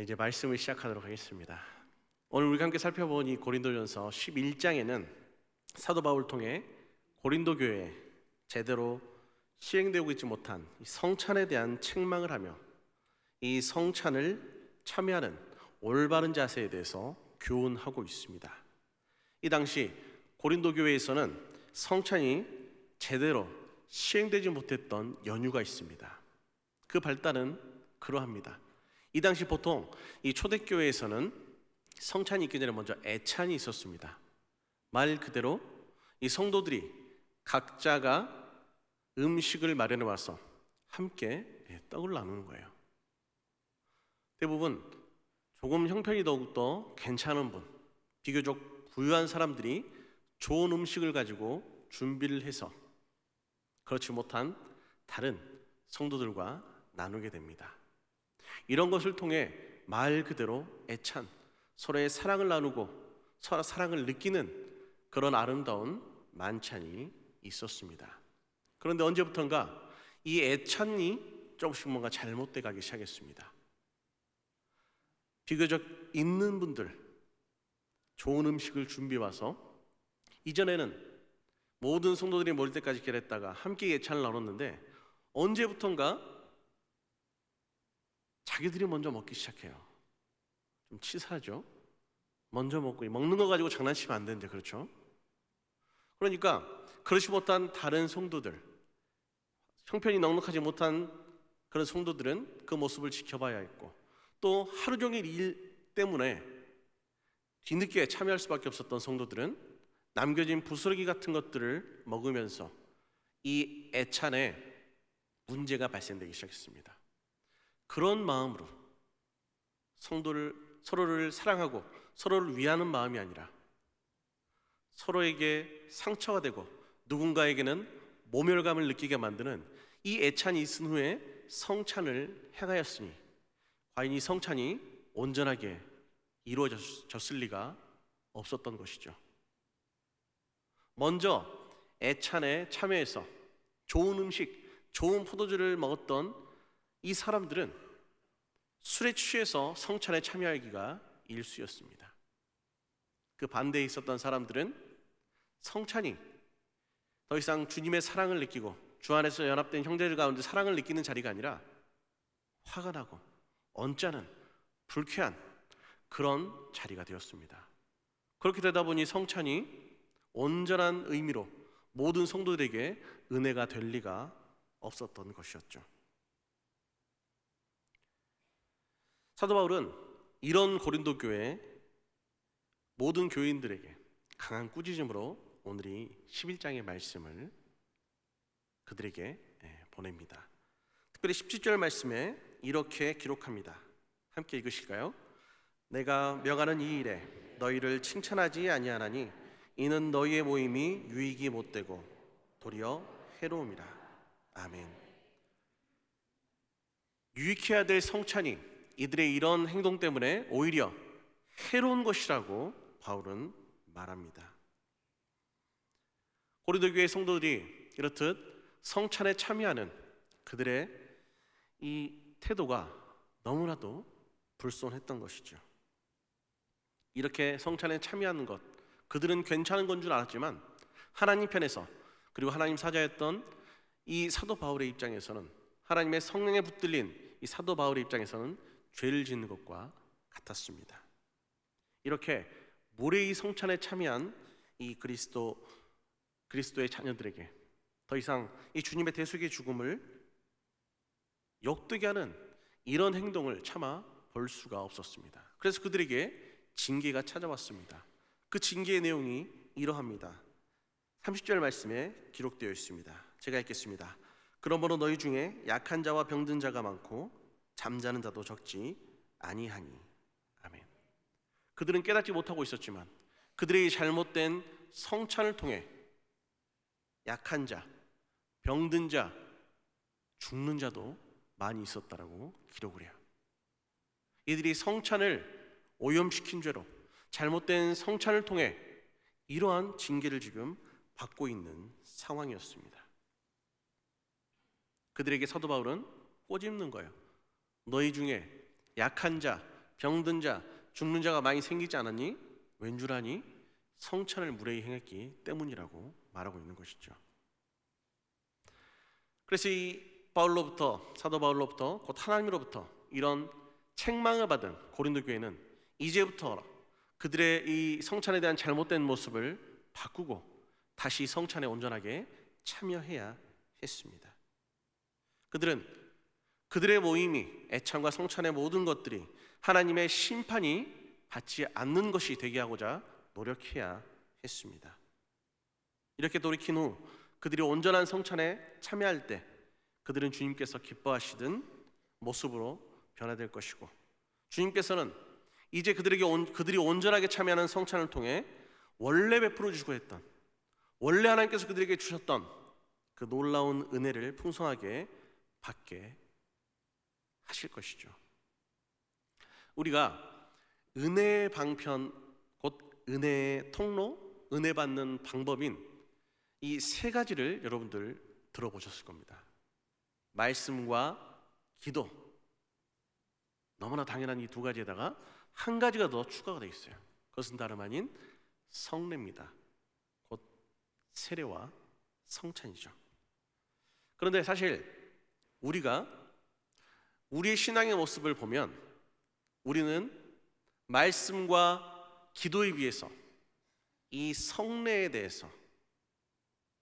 이제 말씀을 시작하도록 하겠습니다. 오늘 우리가 함께 살펴본 이 고린도전서 11장에는 사도 바울을 통해 고린도 교회에 제대로 시행되고 있지 못한 이 성찬에 대한 책망을 하며 이 성찬을 참여하는 올바른 자세에 대해서 교훈하고 있습니다. 이 당시 고린도 교회에서는 성찬이 제대로 시행되지 못했던 연유가 있습니다. 그 발단은 그러합니다. 이 당시 보통 이 초대교회에서는 성찬이 있기 전에 먼저 애찬이 있었습니다. 말 그대로 이 성도들이 각자가 음식을 마련해 와서 함께 떡을 나누는 거예요. 대부분 조금 형편이 더욱더 괜찮은 분, 비교적 부유한 사람들이 좋은 음식을 가지고 준비를 해서 그렇지 못한 다른 성도들과 나누게 됩니다. 이런 것을 통해 말 그대로 애찬, 서로의 사랑을 나누고 서로 사랑을 느끼는 그런 아름다운 만찬이 있었습니다. 그런데 언제부턴가 이 애찬이 조금씩 뭔가 잘못돼 가기 시작했습니다. 비교적 있는 분들 좋은 음식을 준비해 와서 이전에는 모든 성도들이 모일 때까지 기다렸다가 함께 애찬을 나눴는데 언제부턴가 자기들이 먼저 먹기 시작해요. 좀 치사하죠? 먼저 먹고 먹는 거 가지고 장난치면 안 되는데, 그렇죠? 그러니까 그렇지 못한 다른 성도들, 형편이 넉넉하지 못한 그런 성도들은 그 모습을 지켜봐야 했고, 또 하루 종일 일 때문에 뒤늦게 참여할 수밖에 없었던 성도들은 남겨진 부스러기 같은 것들을 먹으면서 이 애찬에 문제가 발생되기 시작했습니다. 그런 마음으로 서로를 사랑하고 서로를 위하는 마음이 아니라 서로에게 상처가 되고 누군가에게는 모멸감을 느끼게 만드는 이 애찬이 있은 후에 성찬을 행하였으니 과연 이 성찬이 온전하게 이루어졌을 리가 없었던 것이죠. 먼저 애찬에 참여해서 좋은 음식, 좋은 포도주를 먹었던 이 사람들은 술에 취해서 성찬에 참여하기가 일쑤였습니다. 그 반대에 있었던 사람들은 성찬이 더 이상 주님의 사랑을 느끼고 주 안에서 연합된 형제들 가운데 사랑을 느끼는 자리가 아니라 화가 나고 언짢은 불쾌한 그런 자리가 되었습니다. 그렇게 되다 보니 성찬이 온전한 의미로 모든 성도들에게 은혜가 될 리가 없었던 것이었죠. 사도 바울은 이런 고린도 교회 모든 교인들에게 강한 꾸짖음으로 오늘 이 11장의 말씀을 그들에게 보냅니다. 특별히 17절 말씀에 이렇게 기록합니다. 함께 읽으실까요? 내가 명하는 이 일에 너희를 칭찬하지 아니하나니 이는 너희의 모임이 유익이 못되고 도리어 해로움이라. 아멘. 유익해야 될 성찬이 이들의 이런 행동 때문에 오히려 해로운 것이라고 바울은 말합니다. 고린도 교회 성도들이 이렇듯 성찬에 참여하는 그들의 이 태도가 너무나도 불손했던 것이죠. 이렇게 성찬에 참여하는 것, 그들은 괜찮은 건 줄 알았지만 하나님 편에서, 그리고 하나님 사자였던 이 사도 바울의 입장에서는, 하나님의 성령에 붙들린 이 사도 바울의 입장에서는 죄를 짓는 것과 같았습니다. 이렇게 무례히 성찬에 참여한 이 그리스도의 자녀들에게 더 이상 이 주님의 대속의 죽음을 역되게 하는 이런 행동을 참아 볼 수가 없었습니다. 그래서 그들에게 징계가 찾아왔습니다. 그 징계의 내용이 이러합니다. 30절 말씀에 기록되어 있습니다. 제가 읽겠습니다. 그러므로 너희 중에 약한 자와 병든 자가 많고 잠자는 자도 적지 아니하니. 아멘. 그들은 깨닫지 못하고 있었지만 그들의 잘못된 성찬을 통해 약한 자, 병든 자, 죽는 자도 많이 있었다라고 기록을 해요. 이들이 성찬을 오염시킨 죄로 잘못된 성찬을 통해 이러한 징계를 지금 받고 있는 상황이었습니다. 그들에게 사도 바울은 꼬집는 거예요. 너희 중에 약한 자, 병든 자, 죽는 자가 많이 생기지 않았니? 왠 줄 아니? 성찬을 무례히 행했기 때문이라고 말하고 있는 것이죠. 그래서 이 사도 바울로부터 곧 하나님으로부터 이런 책망을 받은 고린도 교회는 이제부터 그들의 이 성찬에 대한 잘못된 모습을 바꾸고 다시 성찬에 온전하게 참여해야 했습니다. 그들은 그들의 모임이, 애찬과 성찬의 모든 것들이 하나님의 심판이 받지 않는 것이 되게 하고자 노력해야 했습니다. 이렇게 돌이킨 후 그들이 온전한 성찬에 참여할 때 그들은 주님께서 기뻐하시던 모습으로 변화될 것이고, 주님께서는 이제 그들이 온전하게 참여하는 성찬을 통해 원래 베풀어 주시고 했던, 원래 하나님께서 그들에게 주셨던 그 놀라운 은혜를 풍성하게 받게 하실 것이죠. 우리가 은혜의 방편, 곧 은혜의 통로, 은혜 받는 방법인 이 세 가지를 여러분들 들어보셨을 겁니다. 말씀과 기도, 너무나 당연한 이 두 가지에다가 한 가지가 더 추가가 되어 있어요. 그것은 다름 아닌 성례입니다. 곧 세례와 성찬이죠. 그런데 사실 우리가 우리의 신앙의 모습을 보면 우리는 말씀과 기도에 비해서 이 성례에 대해서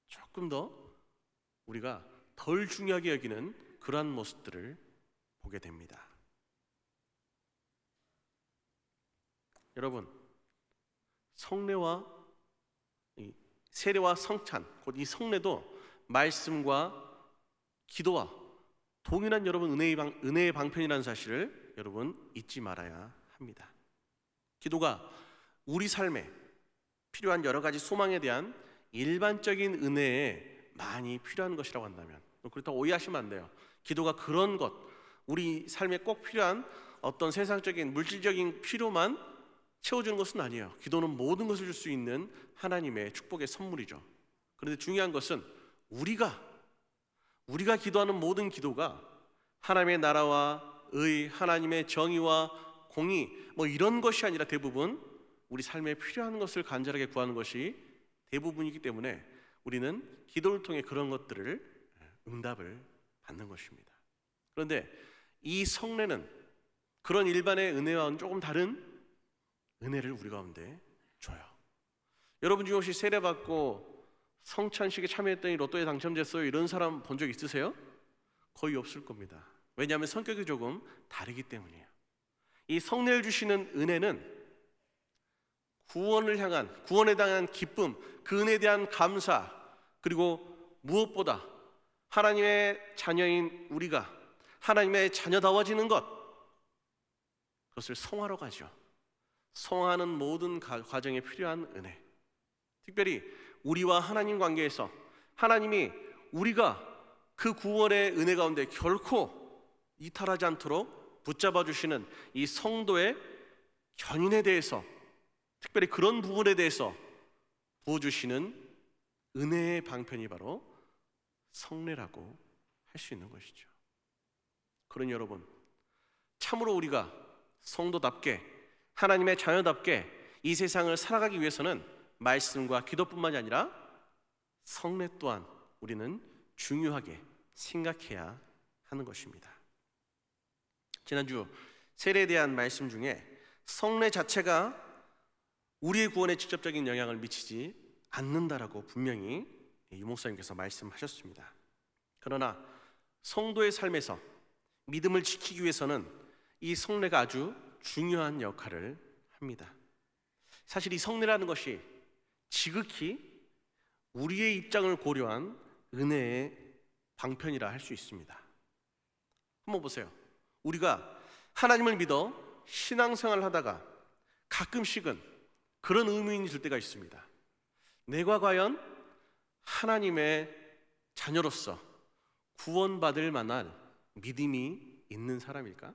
조금 더 우리가 덜 중요하게 여기는 그러한 모습들을 보게 됩니다. 여러분, 성례와 이 세례와 성찬, 곧 이 성례도 말씀과 기도와 동일한 여러분 은혜의 방편이라는 사실을 여러분 잊지 말아야 합니다. 기도가 우리 삶에 필요한 여러 가지 소망에 대한 일반적인 은혜에 많이 필요한 것이라고 한다면, 그렇다고 오해하시면 안 돼요. 기도가 그런 것, 우리 삶에 꼭 필요한 어떤 세상적인 물질적인 필요만 채워주는 것은 아니에요. 기도는 모든 것을 줄 수 있는 하나님의 축복의 선물이죠. 그런데 중요한 것은 우리가 기도하는 모든 기도가 하나님의 나라와 의, 하나님의 정의와 공의 이런 것이 아니라 대부분 우리 삶에 필요한 것을 간절하게 구하는 것이 대부분이기 때문에 우리는 기도를 통해 그런 것들을 응답을 받는 것입니다. 그런데 이 성례는 그런 일반의 은혜와는 조금 다른 은혜를 우리 가운데 줘요. 여러분 중에 혹시 세례받고 성찬식에 참여했더니 로또에 당첨됐어요 이런 사람 본 적 있으세요? 거의 없을 겁니다. 왜냐하면 성격이 조금 다르기 때문이에요. 이 성례를 주시는 은혜는 구원에 대한 기쁨, 그 은혜에 대한 감사, 그리고 무엇보다 하나님의 자녀인 우리가 하나님의 자녀다워지는 것, 그것을 성화로 가죠. 성화하는 모든 과정에 필요한 은혜, 특별히 우리와 하나님 관계에서 하나님이 우리가 그 구원의 은혜 가운데 결코 이탈하지 않도록 붙잡아 주시는 이 성도의 견인에 대해서, 특별히 그런 부분에 대해서 부어주시는 은혜의 방편이 바로 성례라고 할 수 있는 것이죠. 그러니 여러분, 참으로 우리가 성도답게 하나님의 자녀답게 이 세상을 살아가기 위해서는 말씀과 기도뿐만이 아니라 성례 또한 우리는 중요하게 생각해야 하는 것입니다. 지난주 세례에 대한 말씀 중에 성례 자체가 우리의 구원에 직접적인 영향을 미치지 않는다라고 분명히 유 목사님께서 말씀하셨습니다. 그러나 성도의 삶에서 믿음을 지키기 위해서는 이 성례가 아주 중요한 역할을 합니다. 사실 이 성례라는 것이 지극히 우리의 입장을 고려한 은혜의 방편이라 할 수 있습니다. 한번 보세요. 우리가 하나님을 믿어 신앙생활을 하다가 가끔씩은 그런 의문이 들 때가 있습니다. 내가 과연 하나님의 자녀로서 구원받을 만한 믿음이 있는 사람일까?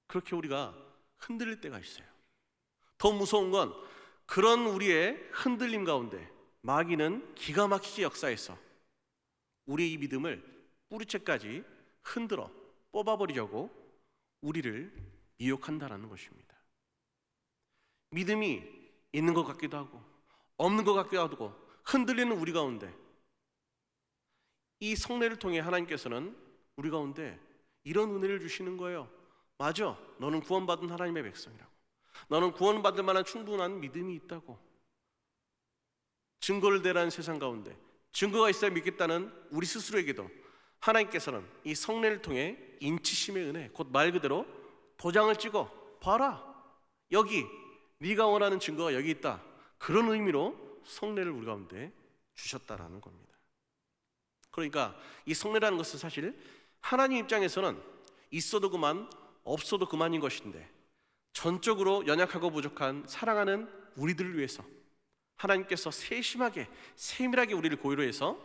그렇게 우리가 흔들릴 때가 있어요. 더 무서운 건 그런 우리의 흔들림 가운데 마귀는 기가 막히게 역사해서 우리의 이 믿음을 뿌리채까지 흔들어 뽑아버리려고 우리를 미혹한다라는 것입니다. 믿음이 있는 것 같기도 하고 없는 것 같기도 하고 흔들리는 우리 가운데 이 성례를 통해 하나님께서는 우리 가운데 이런 은혜를 주시는 거예요. 맞아, 너는 구원받은 하나님의 백성이라고. 너는 구원받을 만한 충분한 믿음이 있다고. 증거를 대라는 세상 가운데 증거가 있어야 믿겠다는 우리 스스로에게도 하나님께서는 이 성례를 통해 인치심의 은혜, 곧 말 그대로 도장을 찍어 봐라, 여기 네가 원하는 증거가 여기 있다, 그런 의미로 성례를 우리 가운데 주셨다라는 겁니다. 그러니까 이 성례라는 것은 사실 하나님 입장에서는 있어도 그만 없어도 그만인 것인데, 전적으로 연약하고 부족한 사랑하는 우리들을 위해서 하나님께서 세심하게 세밀하게 우리를 고의로 해서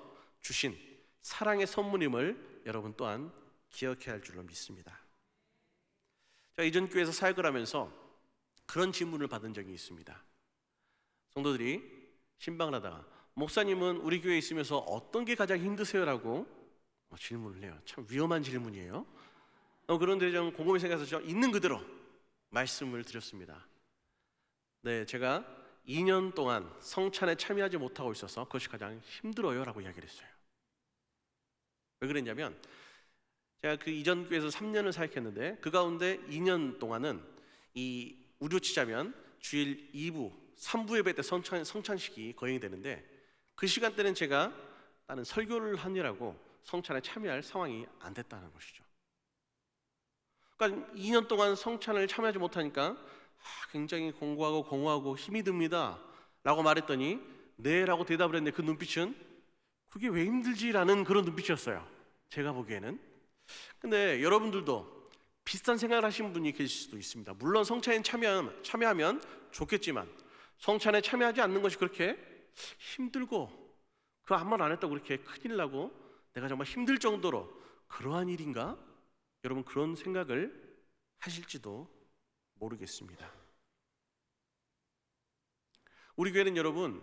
주신 사랑의 선물임을 여러분 또한 기억해야 할 줄로 믿습니다. 제가 이전 교회에서 사역을 하면서 그런 질문을 받은 적이 있습니다. 성도들이 신방을 하다가 목사님은 우리 교회에 있으면서 어떤 게 가장 힘드세요? 라고 질문을 해요. 참 위험한 질문이에요. 그런데 저는 곰곰이 생각해서 있는 그대로 말씀을 드렸습니다. 네, 제가 2년 동안 성찬에 참여하지 못하고 있어서 그것이 가장 힘들어요 라고 이야기를 했어요. 왜 그랬냐면 제가 그 이전 교회에서 3년을 사역했는데 그 가운데 2년 동안은 이 우리로 치자면 주일 2부, 3부 예배 때 성찬식이 거행이 되는데, 그 시간대는 제가 나는 설교를 하느라고 성찬에 참여할 상황이 안 됐다는 것이죠. 그러니까 2년 동안 성찬을 참여하지 못하니까 굉장히 공고하고 공허하고 힘이 듭니다 라고 말했더니 네 라고 대답을 했는데, 그 눈빛은 그게 왜 힘들지라는 그런 눈빛이었어요, 제가 보기에는. 근데 여러분들도 비슷한 생각을 하시는 분이 계실 수도 있습니다. 물론 성찬에 참여하면 좋겠지만 성찬에 참여하지 않는 것이 그렇게 힘들고 그 아무 말 안 했다고 그렇게 큰일 나고 내가 정말 힘들 정도로 그러한 일인가? 여러분 그런 생각을 하실지도 모르겠습니다. 우리 교회는 여러분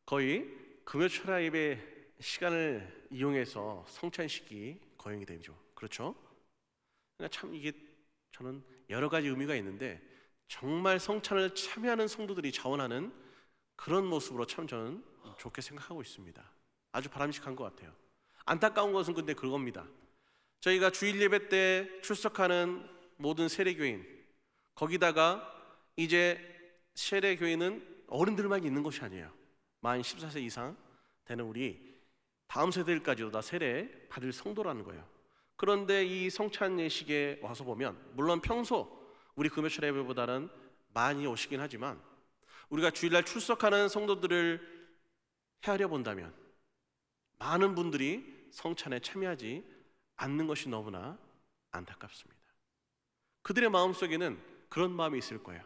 거의 금요철야 예배 시간을 이용해서 성찬식이 거행이 되죠. 그렇죠? 그러니까 참 이게 저는 여러 가지 의미가 있는데, 정말 성찬을 참여하는 성도들이 자원하는 그런 모습으로 참 저는 좋게 생각하고 있습니다. 아주 바람직한 것 같아요. 안타까운 것은 근데 그겁니다. 저희가 주일 예배 때 출석하는 모든 세례교인, 거기다가 이제 세례교인은 어른들만 있는 것이 아니에요. 만 14세 이상 되는 우리 다음 세대들까지도 다 세례 받을 성도라는 거예요. 그런데 이 성찬 예식에 와서 보면 물론 평소 우리 금요철 예배보다는 많이 오시긴 하지만 우리가 주일날 출석하는 성도들을 헤아려 본다면 많은 분들이 성찬에 참여하지 않는 것이 너무나 안타깝습니다. 그들의 마음속에는 그런 마음이 있을 거예요.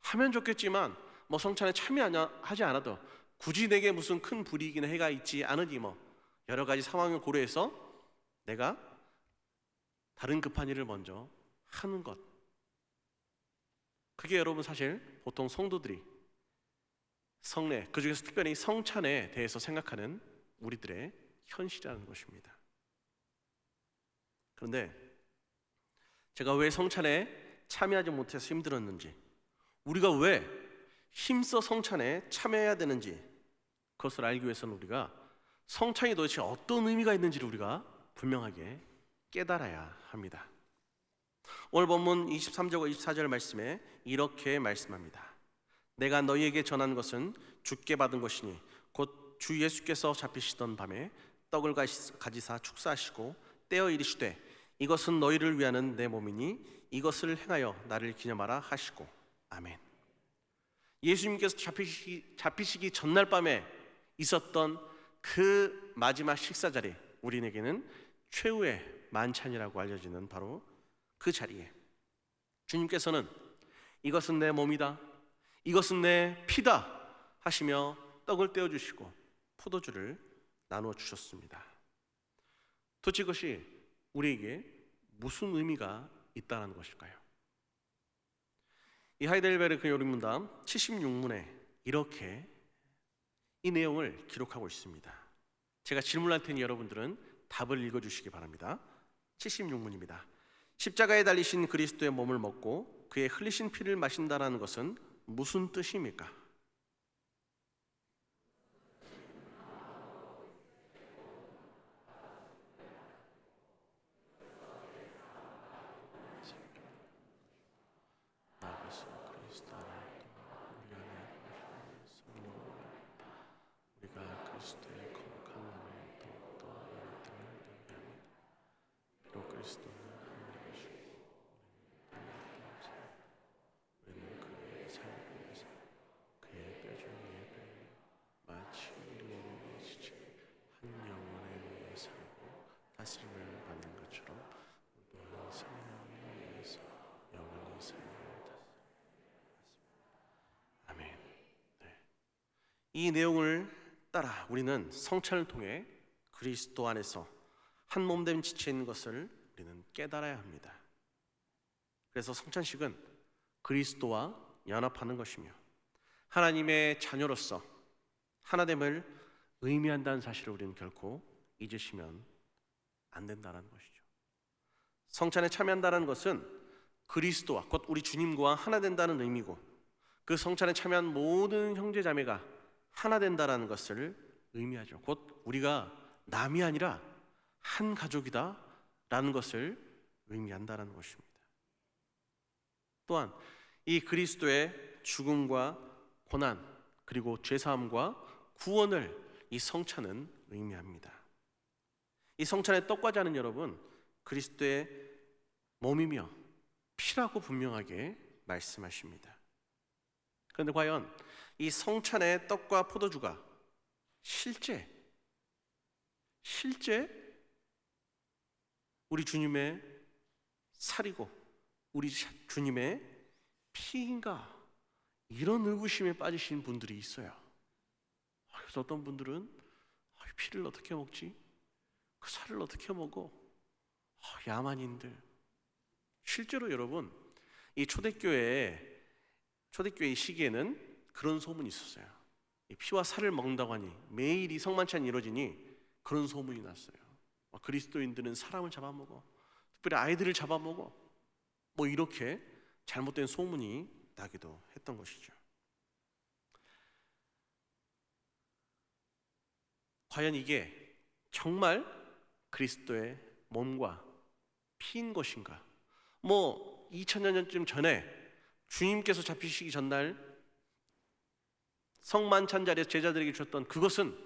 하면 좋겠지만 뭐 성찬에 참여하지 않아도 굳이 내게 무슨 큰 불이익이나 해가 있지 않으니 뭐 여러 가지 상황을 고려해서 내가 다른 급한 일을 먼저 하는 것, 그게 여러분 사실 보통 성도들이 성례, 그 중에서 특별히 성찬에 대해서 생각하는 우리들의 현실이라는 것입니다. 그런데 제가 왜 성찬에 참여하지 못해서 힘들었는지, 우리가 왜 힘써 성찬에 참여해야 되는지, 그것을 알기 위해서는 우리가 성찬이 도대체 어떤 의미가 있는지를 우리가 분명하게 깨달아야 합니다. 오늘 본문 23절과 24절 말씀에 이렇게 말씀합니다. 내가 너희에게 전한 것은 주께 받은 것이니 곧 주 예수께서 잡히시던 밤에 떡을 가지사 축사하시고 떼어 이르시되 이것은 너희를 위하는 내 몸이니 이것을 행하여 나를 기념하라 하시고. 아멘. 예수님께서 잡히시기 전날 밤에 있었던 그 마지막 식사 자리, 우리에게는 최후의 만찬이라고 알려지는 바로 그 자리에 주님께서는 이것은 내 몸이다, 이것은 내 피다 하시며 떡을 떼어주시고 포도주를 나누어 주셨습니다. 도대체 이것이 우리에게 무슨 의미가 있다는 것일까요? 이 하이델베르크 요리문답 76문에 이렇게 이 내용을 기록하고 있습니다. 제가 질문할 테니 여러분들은 답을 읽어주시기 바랍니다. 76문입니다. 십자가에 달리신 그리스도의 몸을 먹고 그의 흘리신 피를 마신다라는 것은 무슨 뜻입니까? 우리가 그리스도의 거룩한 몸에 더욱더 연합됨을 의미합니다. 또 그리스도는 하나님이시고 우리는 그의 삶을 위해서 그의 뼈 중에 빼며 마치 몸에 지친 한 영혼에 의해 살고 다스림을 받는 것처럼 또한 성령에 의해서 영원히 삶을 다스립니다. 아멘. 네. 이 내용을 따라 우리는 성찬을 통해 그리스도 안에서 한 몸된 지체인 것을 우리는 깨달아야 합니다. 그래서 성찬식은 그리스도와 연합하는 것이며 하나님의 자녀로서 하나됨을 의미한다는 사실을 우리는 결코 잊으시면 안 된다는 것이죠. 성찬에 참여한다는 것은 그리스도와 곧 우리 주님과 하나 된다는 의미고, 그 성찬에 참여한 모든 형제 자매가 하나 된다라는 것을 의미하죠. 곧 우리가 남이 아니라 한 가족이다라는 것을 의미한다라는 것입니다. 또한 이 그리스도의 죽음과 고난 그리고 죄사함과 구원을 이 성찬은 의미합니다. 이 성찬의 떡과자는 여러분 그리스도의 몸이며 피라고 분명하게 말씀하십니다. 그런데 과연 이 성찬의 떡과 포도주가 실제 우리 주님의 살이고 우리 주님의 피인가? 이런 의구심에 빠지신 분들이 있어요. 그래서 어떤 분들은 피를 어떻게 먹지? 그 살을 어떻게 먹어? 야만인들. 실제로 여러분 이 초대교회의 시기에는 그런 소문이 있었어요. 이 피와 살을 먹는다고 하니 매일 이 성만찬이 이루어지니 그런 소문이 났어요. 그리스도인들은 사람을 잡아먹어, 특별히 아이들을 잡아먹어, 뭐 이렇게 잘못된 소문이 나기도 했던 것이죠. 과연 이게 정말 그리스도의 몸과 피인 것인가? 2000여 년쯤 전에 주님께서 잡히시기 전날 성만찬 자리에서 제자들에게 주셨던 그것은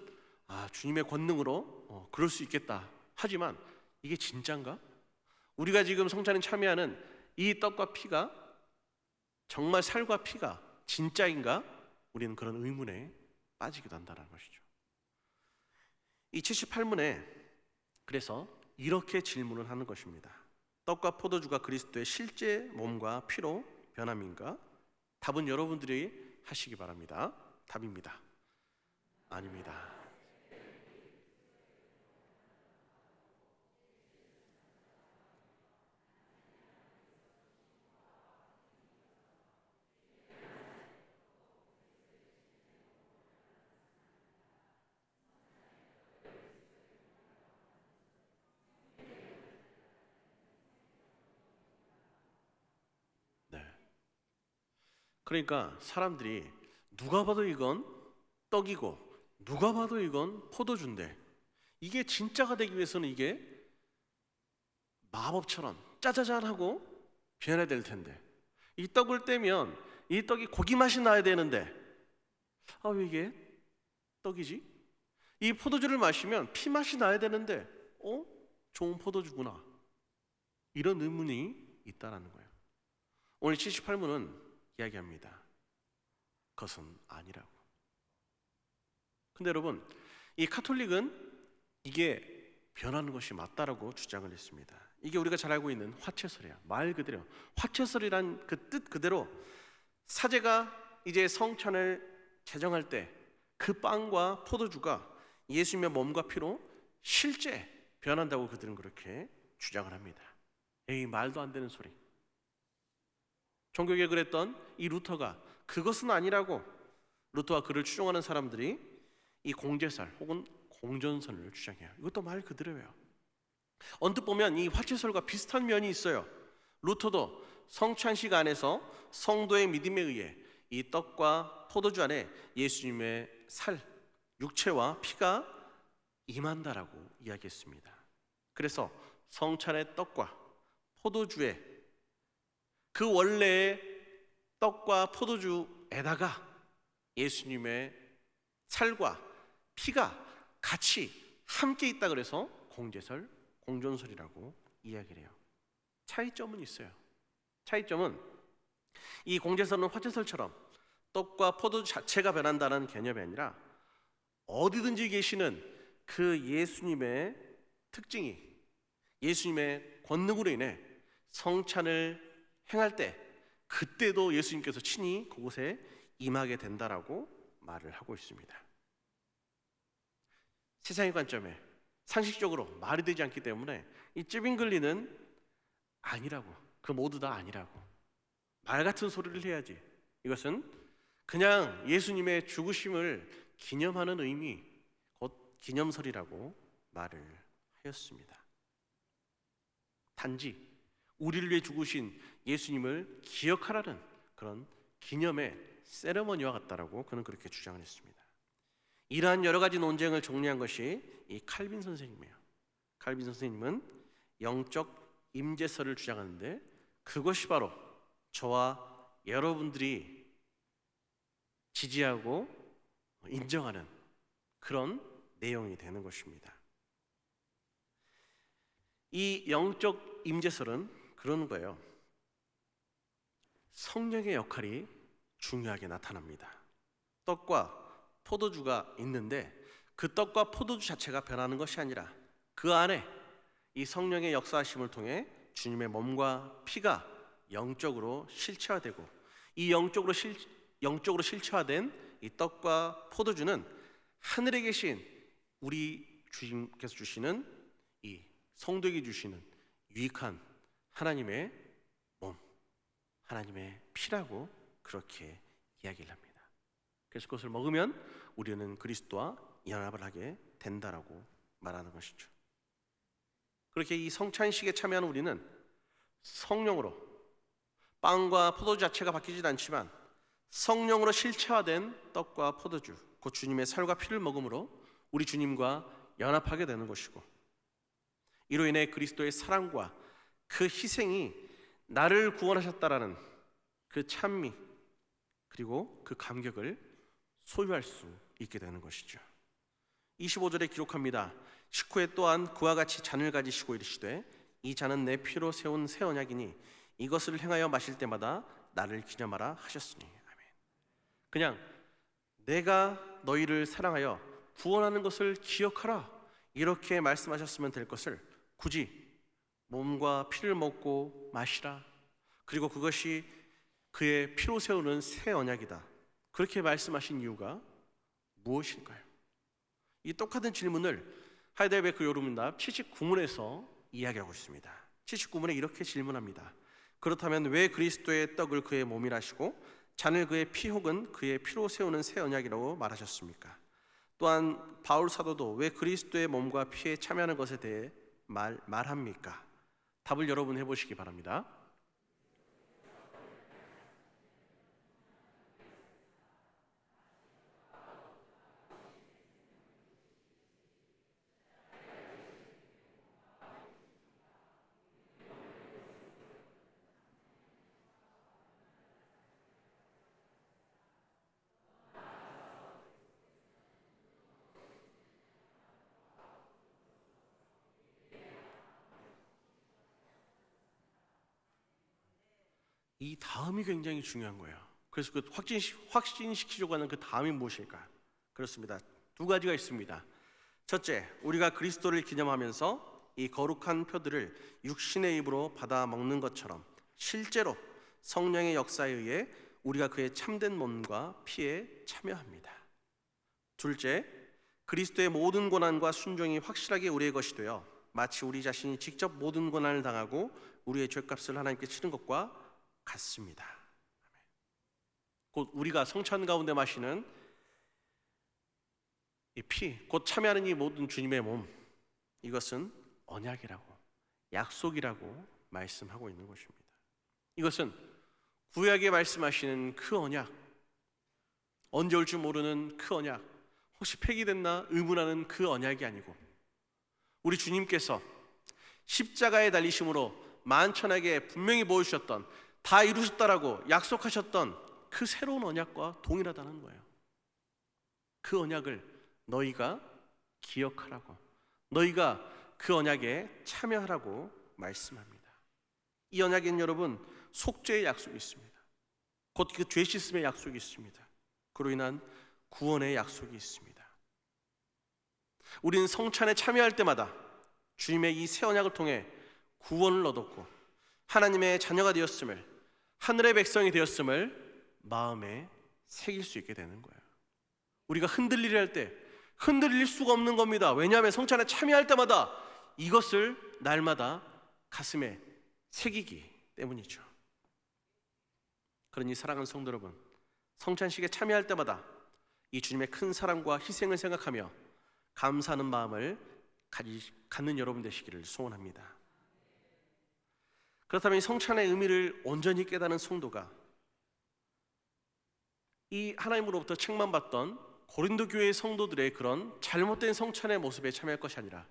주님의 권능으로 그럴 수 있겠다. 하지만 이게 진짠가? 우리가 지금 성찬에 참여하는 이 떡과 피가 정말 살과 피가 진짜인가? 우리는 그런 의문에 빠지기도 한다는 것이죠. 이 78문에 그래서 이렇게 질문을 하는 것입니다. 떡과 포도주가 그리스도의 실제 몸과 피로 변함인가? 답은 여러분들이 하시기 바랍니다. 답입니다. 아닙니다. 그러니까 사람들이 누가 봐도 이건 떡이고 누가 봐도 이건 포도주인데 이게 진짜가 되기 위해서는 이게 마법처럼 짜자잔 하고 변해야 될 텐데, 이 떡을 떼면 이 떡이 고기 맛이 나야 되는데 왜 이게 떡이지? 이 포도주를 마시면 피 맛이 나야 되는데 좋은 포도주구나, 이런 의문이 있다라는 거예요. 오늘 78문은 이야기합니다. 그것은 아니라고. 근데 여러분, 이 카톨릭은 이게 변하는 것이 맞다라고 주장을 했습니다. 이게 우리가 잘 알고 있는 화채설이야. 말 그대로 화채설이란 그 뜻 그대로 사제가 이제 성찬을 제정할 때 그 빵과 포도주가 예수님의 몸과 피로 실제 변한다고 그들은 그렇게 주장을 합니다. 에이, 말도 안 되는 소리. 종교개혁을 했던 이 루터가 그것은 아니라고, 루터와 그를 추종하는 사람들이 이 공제설 혹은 공전설을 주장해요. 이것도 말 그대로예요. 언뜻 보면 이 화채설과 비슷한 면이 있어요. 루터도 성찬식 안에서 성도의 믿음에 의해 이 떡과 포도주 안에 예수님의 살, 육체와 피가 임한다라고 이야기했습니다. 그래서 성찬의 떡과 포도주에 그 원래의 떡과 포도주에다가 예수님의 살과 피가 같이 함께 있다 그래서 공제설, 공존설이라고 이야기를 해요. 차이점은 있어요. 차이점은 이 공제설은 화채설처럼 떡과 포도주 자체가 변한다는 개념이 아니라 어디든지 계시는 그 예수님의 특징이 예수님의 권능으로 인해 성찬을 행할 때 그때도 예수님께서 친히 그곳에 임하게 된다라고 말을 하고 있습니다. 세상의 관점에 상식적으로 말이 되지 않기 때문에 이 찌빙글리는 아니라고, 그 모두 다 아니라고, 말 같은 소리를 해야지, 이것은 그냥 예수님의 죽으심을 기념하는 의미, 곧 기념설이라고 말을 하였습니다. 단지 우리를 위해 죽으신 예수님을 기억하라는 그런 기념의 세레머니와 같다라고 그는 그렇게 주장을 했습니다. 이러한 여러 가지 논쟁을 정리한 것이 이 칼빈 선생님이에요. 칼빈 선생님은 영적 임재설을 주장하는데 그것이 바로 저와 여러분들이 지지하고 인정하는 그런 내용이 되는 것입니다. 이 영적 임재설은 그런 거예요. 성령의 역할이 중요하게 나타납니다. 떡과 포도주가 있는데 그 떡과 포도주 자체가 변하는 것이 아니라 그 안에 이 성령의 역사하심을 통해 주님의 몸과 피가 영적으로 실체화되고 이 영적으로 실체화된 이 떡과 포도주는 하늘에 계신 우리 주님께서 주시는 이 성도에게 주시는 유익한 하나님의 몸, 하나님의 피라고 그렇게 이야기를 합니다. 그래서 그것을 먹으면 우리는 그리스도와 연합을 하게 된다라고 말하는 것이죠. 그렇게 이 성찬식에 참여하는 우리는 성령으로 빵과 포도주 자체가 바뀌진 않지만 성령으로 실체화된 떡과 포도주, 곧 주님의 살과 피를 먹음으로 우리 주님과 연합하게 되는 것이고, 이로 인해 그리스도의 사랑과 그 희생이 나를 구원하셨다라는 그 찬미 그리고 그 감격을 소유할 수 있게 되는 것이죠. 25절에 기록합니다. 식후에 또한 그와 같이 잔을 가지시고 이르시되 이 잔은 내 피로 세운 새 언약이니 이것을 행하여 마실 때마다 나를 기념하라 하셨으니. 아멘. 그냥 내가 너희를 사랑하여 구원하는 것을 기억하라 이렇게 말씀하셨으면 될 것을 굳이 몸과 피를 먹고 마시라, 그리고 그것이 그의 피로 세우는 새 언약이다, 그렇게 말씀하신 이유가 무엇일까요? 이 똑같은 질문을 하이델베르크 요르문답 79문에서 이야기하고 있습니다. 79문에 이렇게 질문합니다. 그렇다면 왜 그리스도의 떡을 그의 몸이라 하시고 잔을 그의 피 혹은 그의 피로 세우는 새 언약이라고 말하셨습니까? 또한 바울 사도도 왜 그리스도의 몸과 피에 참여하는 것에 대해 말합니까? 답을 여러분 해보시기 바랍니다. 이 다음이 굉장히 중요한 거예요. 그래서 그 확신시키려고 하는 그 다음이 무엇일까? 그렇습니다. 두 가지가 있습니다. 첫째, 우리가 그리스도를 기념하면서 이 거룩한 표들을 육신의 입으로 받아 먹는 것처럼 실제로 성령의 역사에 의해 우리가 그의 참된 몸과 피에 참여합니다. 둘째, 그리스도의 모든 고난과 순종이 확실하게 우리의 것이 되어 마치 우리 자신이 직접 모든 고난을 당하고 우리의 죄값을 하나님께 치른 것과 같습니다. 곧 우리가 성찬 가운데 마시는 이 피, 곧 참여하는 이 모든 주님의 몸, 이것은 언약이라고, 약속이라고 말씀하고 있는 것입니다. 이것은 구약에 말씀하시는 그 언약, 언제 올 줄 모르는 그 언약, 혹시 폐기됐나 의문하는 그 언약이 아니고 우리 주님께서 십자가에 달리심으로 만천하게 분명히 보여주셨던, 다 이루셨다라고 약속하셨던 그 새로운 언약과 동일하다는 거예요. 그 언약을 너희가 기억하라고, 너희가 그 언약에 참여하라고 말씀합니다. 이 언약에는 여러분 속죄의 약속이 있습니다. 곧 그 죄 씻음의 약속이 있습니다. 그로 인한 구원의 약속이 있습니다. 우리는 성찬에 참여할 때마다 주님의 이 새 언약을 통해 구원을 얻었고 하나님의 자녀가 되었음을, 하늘의 백성이 되었음을 마음에 새길 수 있게 되는 거예요. 우리가 흔들리려 할 때 흔들릴 수가 없는 겁니다. 왜냐하면 성찬에 참여할 때마다 이것을 날마다 가슴에 새기기 때문이죠. 그러니 사랑하는 성도 여러분, 성찬식에 참여할 때마다 이 주님의 큰 사랑과 희생을 생각하며 감사하는 마음을 갖는 여러분 되시기를 소원합니다. 그렇다면 이 성찬의 의미를 온전히 깨닫는 성도가 이 하나님으로부터 책망받던 고린도 교회의 성도들의 그런 잘못된 성찬의 모습에 참여할 것이 아니라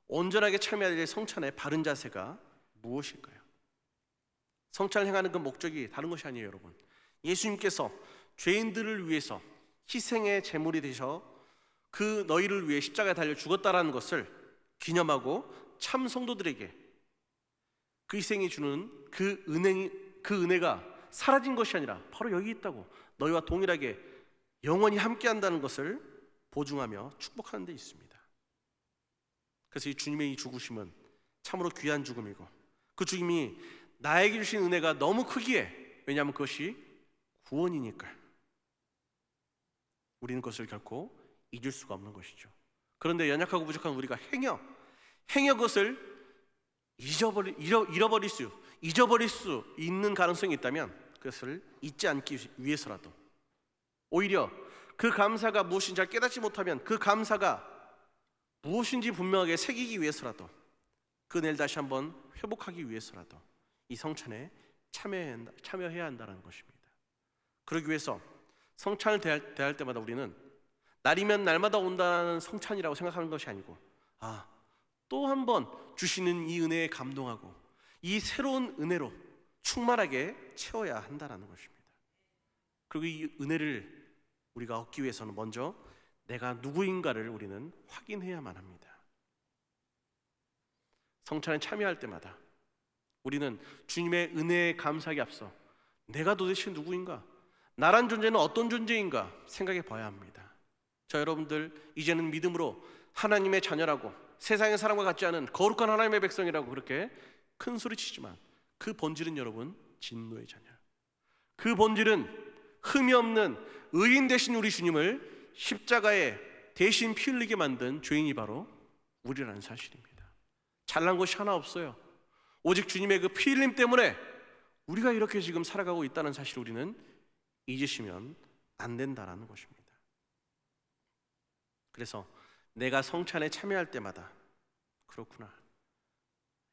온전하게 참여해야 될 성찬의 바른 자세가 무엇일까요? 성찬을 행하는 그 목적이 다른 것이 아니에요, 여러분. 예수님께서 죄인들을 위해서 희생의 제물이 되셔 그 너희를 위해 십자가에 달려 죽었다라는 것을 기념하고 참 성도들에게 그 희생이 주는 그 은혜가 사라진 것이 아니라 바로 여기 있다고, 너희와 동일하게 영원히 함께한다는 것을 보증하며 축복하는 데 있습니다. 그래서 이 주님의 이 죽으심은 참으로 귀한 죽음이고 그 죽음이 나에게 주신 은혜가 너무 크기에, 왜냐하면 그것이 구원이니까 우리는 그것을 결코 잊을 수가 없는 것이죠. 그런데 연약하고 부족한 우리가 행여 그것을 잊어버릴 수 있는 가능성이 있다면 그것을 잊지 않기 위해서라도, 오히려 그 감사가 무엇인지 잘 깨닫지 못하면 그 감사가 무엇인지 분명하게 새기기 위해서라도, 그 은혜를 다시 한번 회복하기 위해서라도 이 성찬에 참여해야 한다는 것입니다. 그러기 위해서 성찬을 대할 때마다 우리는 날이면 날마다 온다는 성찬이라고 생각하는 것이 아니고, 또 한 번 주시는 이 은혜에 감동하고 이 새로운 은혜로 충만하게 채워야 한다는 것입니다. 그리고 이 은혜를 우리가 얻기 위해서는 먼저 내가 누구인가를 우리는 확인해야만 합니다. 성찬에 참여할 때마다 우리는 주님의 은혜에 감사하기 앞서 내가 도대체 누구인가, 나란 존재는 어떤 존재인가 생각해 봐야 합니다. 여러분들 이제는 믿음으로 하나님의 자녀라고, 세상의 사람과 같지 않은 거룩한 하나님의 백성이라고 그렇게 큰 소리 치지만 그 본질은 여러분 진노의 자녀, 그 본질은 흠이 없는 의인 되신 우리 주님을 십자가에 대신 피 흘리게 만든 죄인이 바로 우리라는 사실입니다. 잘난 것이 하나 없어요. 오직 주님의 그 피 흘림 때문에 우리가 이렇게 지금 살아가고 있다는 사실을 우리는 잊으시면 안 된다는 것입니다. 그래서 내가 성찬에 참여할 때마다 그렇구나,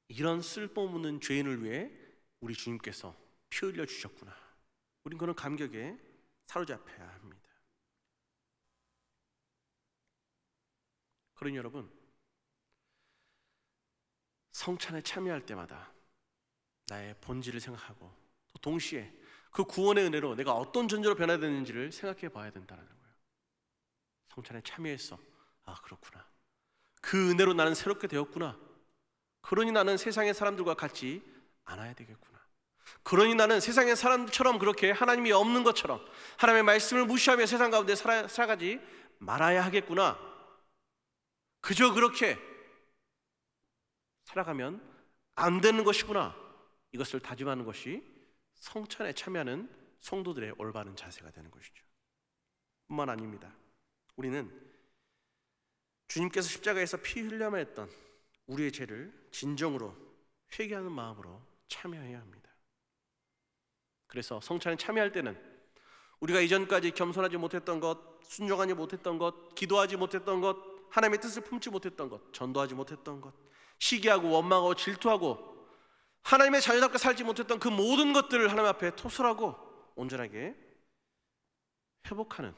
이런 쓸모없는 죄인을 위해 우리 주님께서 피 흘려 주셨구나, 우린 그런 감격에 사로잡혀야 합니다. 그러니 여러분, 성찬에 참여할 때마다 나의 본질을 생각하고 또 동시에 그 구원의 은혜로 내가 어떤 존재로 변화되는지를 생각해 봐야 된다는 거예요. 성찬에 참여해서 그렇구나, 그 은혜로 나는 새롭게 되었구나, 그러니 나는 세상의 사람들과 같이 않아야 되겠구나, 그러니 나는 세상의 사람들처럼 그렇게 하나님이 없는 것처럼 하나님의 말씀을 무시하며 세상 가운데 살아가지 말아야 하겠구나, 그저 그렇게 살아가면 안 되는 것이구나, 이것을 다짐하는 것이 성찬에 참여하는 성도들의 올바른 자세가 되는 것이죠. 뿐만 아닙니다. 우리는 주님께서 십자가에서 피 흘려야 했던 우리의 죄를 진정으로 회개하는 마음으로 참여해야 합니다. 그래서 성찬에 참여할 때는 우리가 이전까지 겸손하지 못했던 것, 순종하지 못했던 것, 기도하지 못했던 것, 하나님의 뜻을 품지 못했던 것, 전도하지 못했던 것, 시기하고 원망하고 질투하고 하나님의 자녀답게 살지 못했던 그 모든 것들을 하나님 앞에 토설하고 온전하게 회복하는,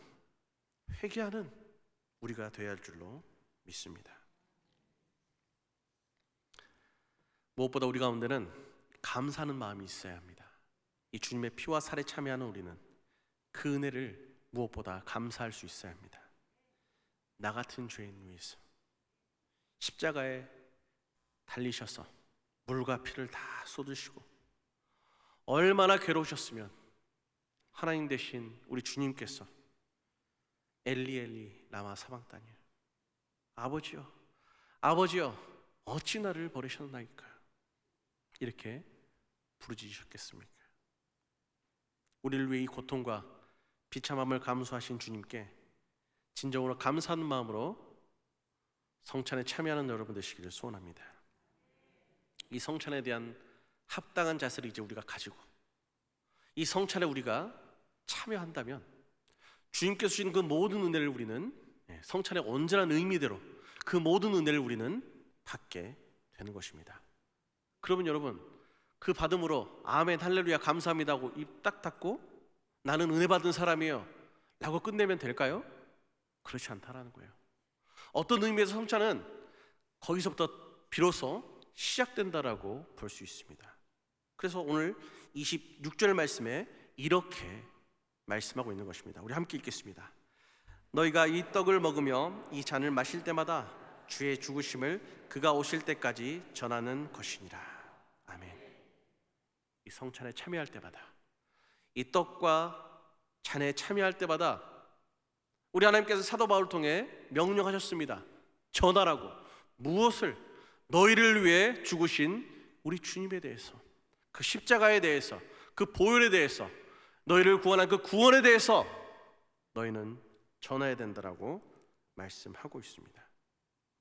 회개하는 우리가 되어야 할 줄로 믿습니다. 무엇보다 우리 가운데는 감사하는 마음이 있어야 합니다. 이 주님의 피와 살에 참여하는 우리는 그 은혜를 무엇보다 감사할 수 있어야 합니다. 나 같은 죄인 위해서 십자가에 달리셔서 물과 피를 다 쏟으시고 얼마나 괴로우셨으면 하나님 되신 우리 주님께서 엘리 엘리 라마 사박다니, 아버지여 아버지여 어찌 나를 버리셨나이까, 이렇게 부르짖으셨겠습니까? 우리를 위해 이 고통과 비참함을 감수하신 주님께 진정으로 감사하는 마음으로 성찬에 참여하는 여러분 되시기를 소원합니다. 이 성찬에 대한 합당한 자세를 이제 우리가 가지고 이 성찬에 우리가 참여한다면 주님께서 주신 그 모든 은혜를 우리는 성찬의 온전한 의미대로 그 모든 은혜를 우리는 받게 되는 것입니다. 그러면 여러분, 그 받음으로 아멘 할렐루야 감사합니다 하고 입 딱 닫고 나는 은혜 받은 사람이에요 라고 끝내면 될까요? 그렇지 않다라는 거예요. 어떤 의미에서 성찬은 거기서부터 비로소 시작된다라고 볼 수 있습니다. 그래서 오늘 26절 말씀에 이렇게 말씀하고 있는 것입니다. 우리 함께 읽겠습니다. 너희가 이 떡을 먹으며 이 잔을 마실 때마다 주의 죽으심을 그가 오실 때까지 전하는 것이니라. 아멘. 이 성찬에 참여할 때마다, 이 떡과 잔에 참여할 때마다 우리 하나님께서 사도 바울을 통해 명령하셨습니다. 전하라고. 무엇을? 너희를 위해 죽으신 우리 주님에 대해서, 그 십자가에 대해서, 그 보혈에 대해서, 너희를 구원한 그 구원에 대해서 너희는 전해야 된다라고 말씀하고 있습니다.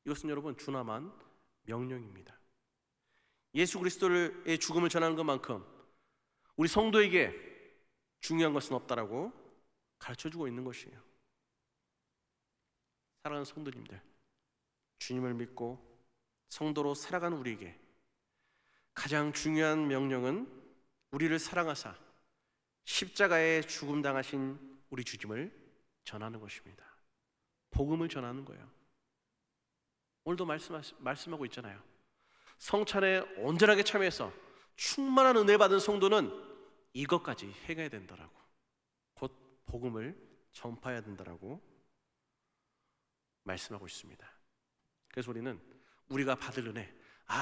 이것은 여러분 준엄한 명령입니다. 예수 그리스도의 죽음을 전하는 것만큼 우리 성도에게 중요한 것은 없다라고 가르쳐주고 있는 것이에요. 사랑하는 성도님들, 주님을 믿고 성도로 살아가는 우리에게 가장 중요한 명령은 우리를 사랑하사 십자가에 죽음 당하신 우리 주님을 전하는 것입니다. 복음을 전하는 거예요. 오늘도 말씀하고 있잖아요. 성찬에 온전하게 참여해서 충만한 은혜 받은 성도는 이것까지 행해야 된다라고, 곧 복음을 전파해야 된다라고 말씀하고 있습니다. 그래서 우리는 우리가 받을 은혜,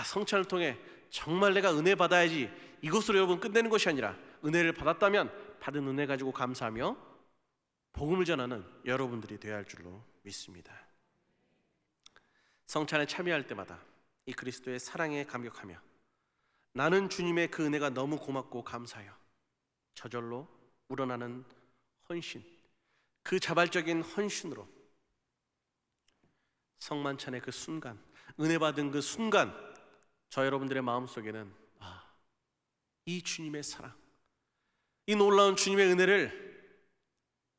성찬을 통해 정말 내가 은혜 받아야지, 이것으로 여러분 끝내는 것이 아니라 은혜를 받았다면 받은 은혜 가지고 감사하며 복음을 전하는 여러분들이 되어야 할 줄로 믿습니다. 성찬에 참여할 때마다 이 그리스도의 사랑에 감격하며 나는 주님의 그 은혜가 너무 고맙고 감사해요 저절로 우러나는 헌신, 그 자발적인 헌신으로 성만찬의 그 순간, 은혜 받은 그 순간 저 여러분들의 마음속에는 이 주님의 사랑, 이 놀라운 주님의 은혜를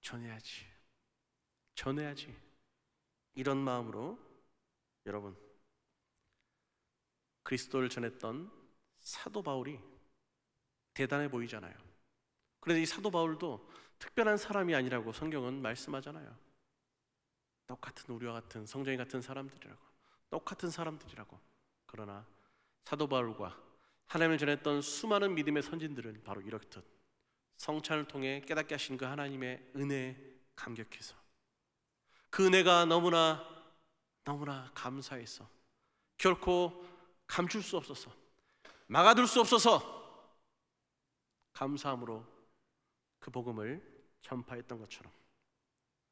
전해야지 이런 마음으로 여러분, 그리스도를 전했던 사도 바울이 대단해 보이잖아요. 그런데 이 사도 바울도 특별한 사람이 아니라고 성경은 말씀하잖아요. 똑같은 우리와 같은 성정이 같은 사람들이라고, 똑같은 사람들이라고. 그러나 사도 바울과 하나님을 전했던 수많은 믿음의 선진들은 바로 이렇듯 성찬을 통해 깨닫게 하신 그 하나님의 은혜에 감격해서 그 은혜가 너무나 감사해서 결코 감출 수 없어서 막아둘 수 없어서 감사함으로 그 복음을 전파했던 것처럼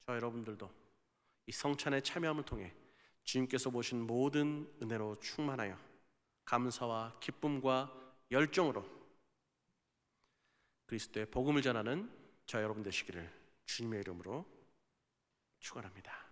저 여러분들도 이 성찬의 참여함을 통해 주님께서 보신 모든 은혜로 충만하여 감사와 기쁨과 열정으로 그리스도의 복음을 전하는 저 여러분 되시기를 주님의 이름으로 축원합니다.